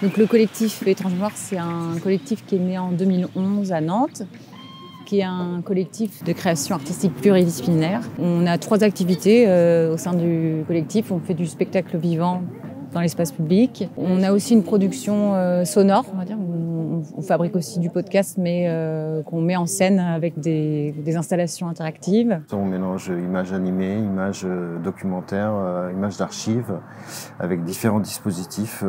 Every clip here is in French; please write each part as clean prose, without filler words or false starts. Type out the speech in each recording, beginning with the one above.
Donc le collectif Étrange Mémoire, c'est un collectif qui est né en 2011 à Nantes, qui est un collectif de création artistique pluridisciplinaire. On a 3 activités au sein du collectif. On fait du spectacle vivant dans l'espace public. On a aussi une production sonore, on va dire. On fabrique aussi du podcast, mais qu'on met en scène avec des installations interactives. On mélange images animées, images documentaires, images d'archives, avec différents dispositifs,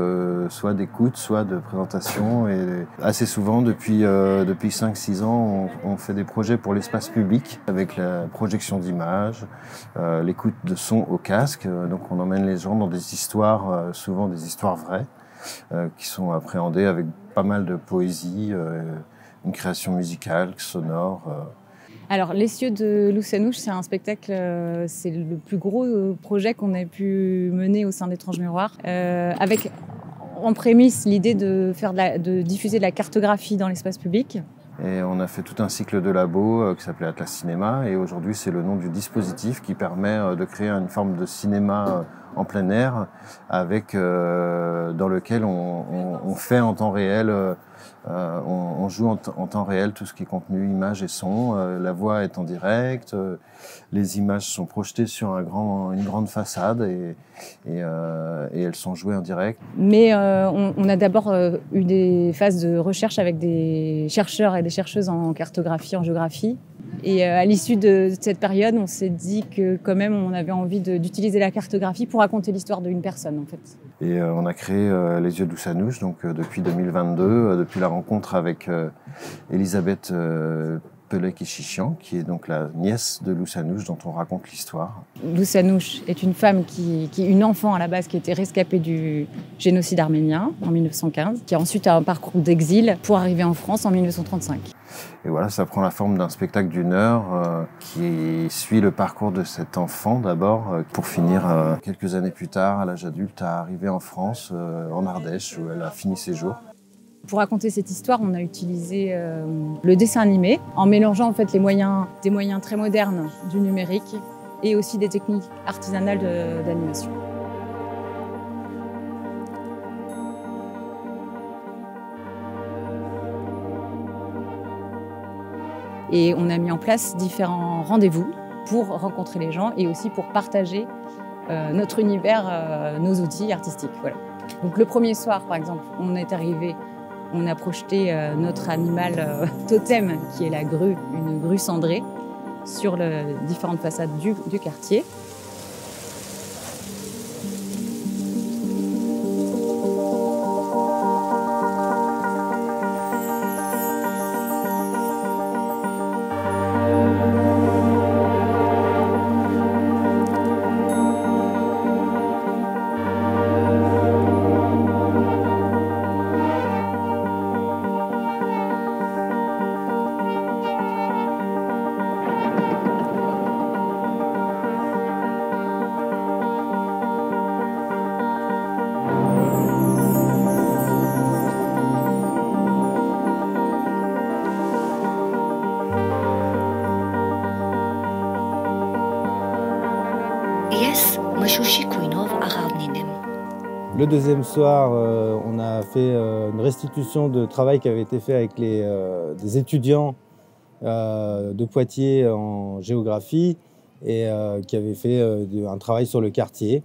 soit d'écoute, soit de présentation. Et assez souvent, depuis 5-6 ans, on fait des projets pour l'espace public, avec la projection d'images, l'écoute de sons au casque. Donc on emmène les gens dans des histoires, souvent des histoires vraies, qui sont appréhendées avec pas mal de poésie, une création musicale, sonore. Alors, Les Cieux de Loussanouche, c'est un spectacle, c'est le plus gros projet qu'on ait pu mener au sein d'Étrange Mémoire, avec en prémisse l'idée de diffuser de la cartographie dans l'espace public. Et on a fait tout un cycle de labo qui s'appelait Atlas Cinéma, et aujourd'hui c'est le nom du dispositif qui permet de créer une forme de cinéma en plein air, avec dans lequel on fait en temps réel, on joue en temps réel tout ce qui est contenu, images et sons. La voix est en direct, les images sont projetées sur une grande façade et elles sont jouées en direct. Mais on a d'abord eu des phases de recherche avec des chercheurs et des chercheuses en cartographie, en géographie. Et à l'issue de cette période, on s'est dit que quand même on avait envie d'utiliser la cartographie pour raconter l'histoire d'une personne en fait. Et on a créé Les Yeux de Loussanouche depuis 2022, depuis la rencontre avec Elisabeth Pelec-Chichian, qui est donc la nièce de Loussanouche dont on raconte l'histoire. Loussanouche est une femme qui est une enfant à la base qui a été rescapée du génocide arménien en 1915, qui a ensuite un parcours d'exil pour arriver en France en 1935. Et voilà, ça prend la forme d'un spectacle d'1 heure qui suit le parcours de cet enfant d'abord, pour finir quelques années plus tard, à l'âge adulte, à arriver en France, en Ardèche, où elle a fini ses jours. Pour raconter cette histoire, on a utilisé le dessin animé, en mélangeant en fait des moyens très modernes du numérique et aussi des techniques artisanales d'animation. Et on a mis en place différents rendez-vous pour rencontrer les gens et aussi pour partager notre univers, nos outils artistiques. Voilà. Donc le premier soir, par exemple, on est arrivé, on a projeté notre animal totem, qui est la grue, une grue cendrée, sur les différentes façades du quartier. Le deuxième soir, on a fait une restitution de travail qui avait été fait avec des étudiants de Poitiers en géographie et qui avaient fait un travail sur le quartier.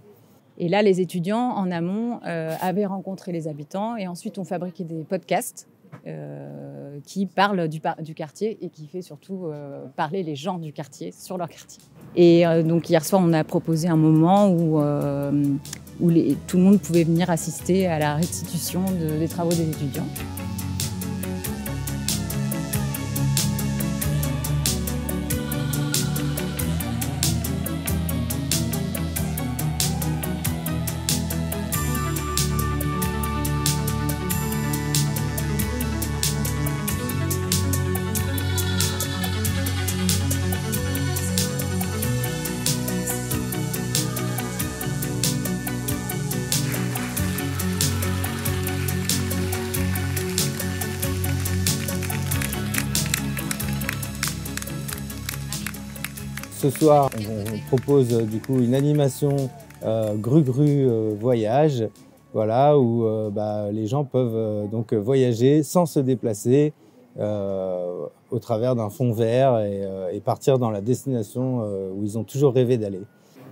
Et là, les étudiants, en amont, avaient rencontré les habitants et ensuite ont fabriqué des podcasts qui parlent du quartier et qui fait surtout parler les gens du quartier sur leur quartier. Et donc hier soir, on a proposé un moment où tout le monde pouvait venir assister à la restitution des travaux des étudiants. Ce soir, on propose du coup une animation Gru Gru Voyage voilà, où les gens peuvent donc voyager sans se déplacer au travers d'un fond vert et partir dans la destination où ils ont toujours rêvé d'aller.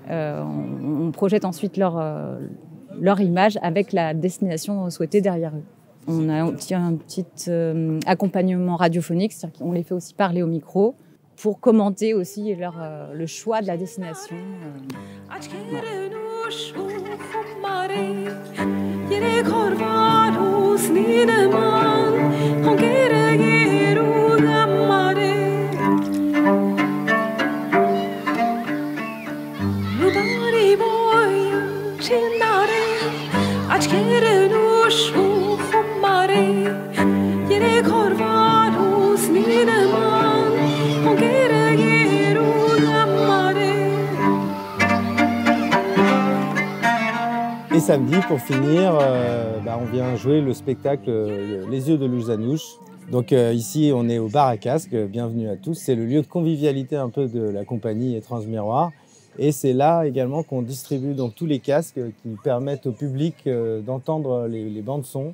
On projette ensuite leur image avec la destination souhaitée derrière eux. On a un petit accompagnement radiophonique, c'est-à-dire qu'on les fait aussi parler au micro pour commenter aussi le choix de la destination. Et samedi, pour finir, on vient jouer le spectacle Les Yeux de Lousanouche. Donc ici, on est au bar à casque, bienvenue à tous. C'est le lieu de convivialité un peu de la compagnie Étrange Miroir. Et c'est là également qu'on distribue donc tous les casques qui permettent au public d'entendre les bandes son.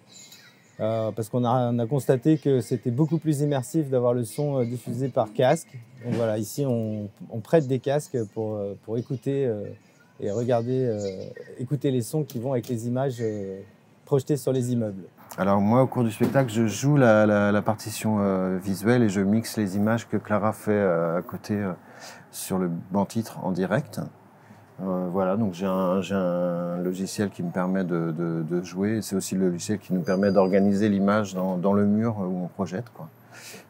Parce qu'on a constaté que c'était beaucoup plus immersif d'avoir le son diffusé par casque. Donc voilà, ici on prête des casques pour écouter et regarder, écouter les sons qui vont avec les images projetées sur les immeubles. Alors moi, au cours du spectacle, je joue la partition visuelle et je mixe les images que Clara fait à côté sur le banc titre en direct. Voilà, donc j'ai un logiciel qui me permet de jouer. C'est aussi le logiciel qui nous permet d'organiser l'image dans le mur où on projette, quoi.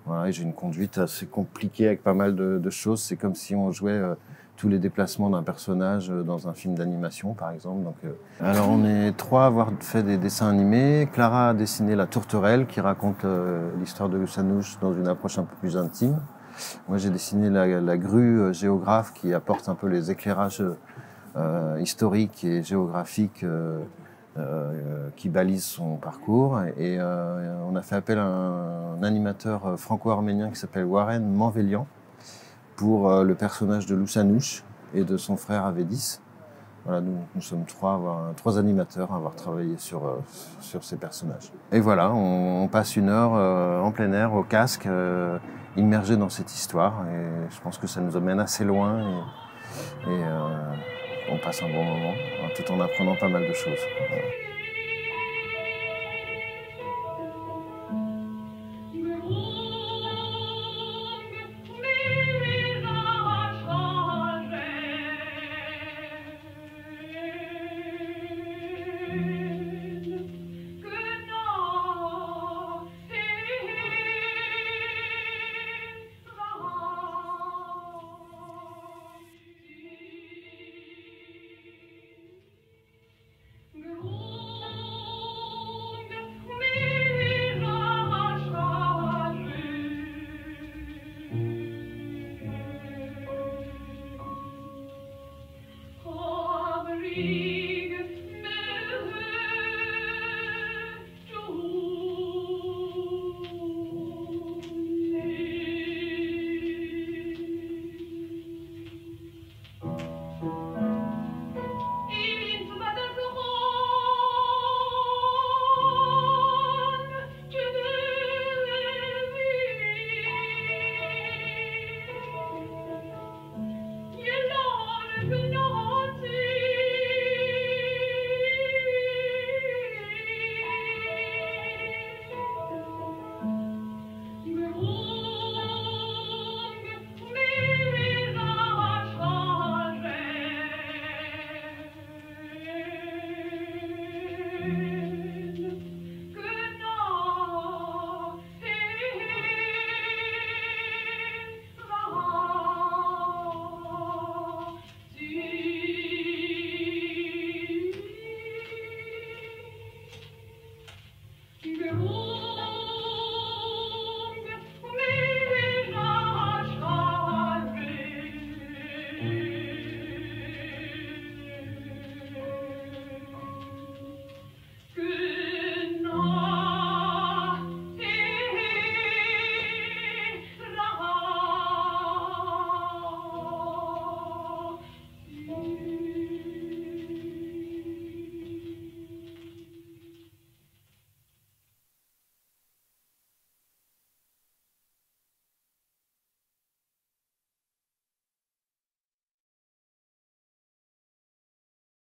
Voilà, et j'ai une conduite assez compliquée avec pas mal de choses. C'est comme si on jouait tous les déplacements d'un personnage dans un film d'animation, par exemple. Donc, alors on est 3 à avoir fait des dessins animés. Clara a dessiné La Tourterelle, qui raconte l'histoire de Lousanouche dans une approche un peu plus intime. Moi, j'ai dessiné la grue géographe qui apporte un peu les éclairages historiques et géographiques qui balisent son parcours. Et on a fait appel à un animateur franco-arménien qui s'appelle Warren Manvelian pour le personnage de Lousanouche et de son frère Avedis. Voilà, nous sommes 3 animateurs à avoir travaillé sur ces personnages. Et voilà, on passe 1 heure en plein air, au casque, immergé dans cette histoire. Et je pense que ça nous emmène assez loin et on passe un bon moment, tout en apprenant pas mal de choses. Voilà.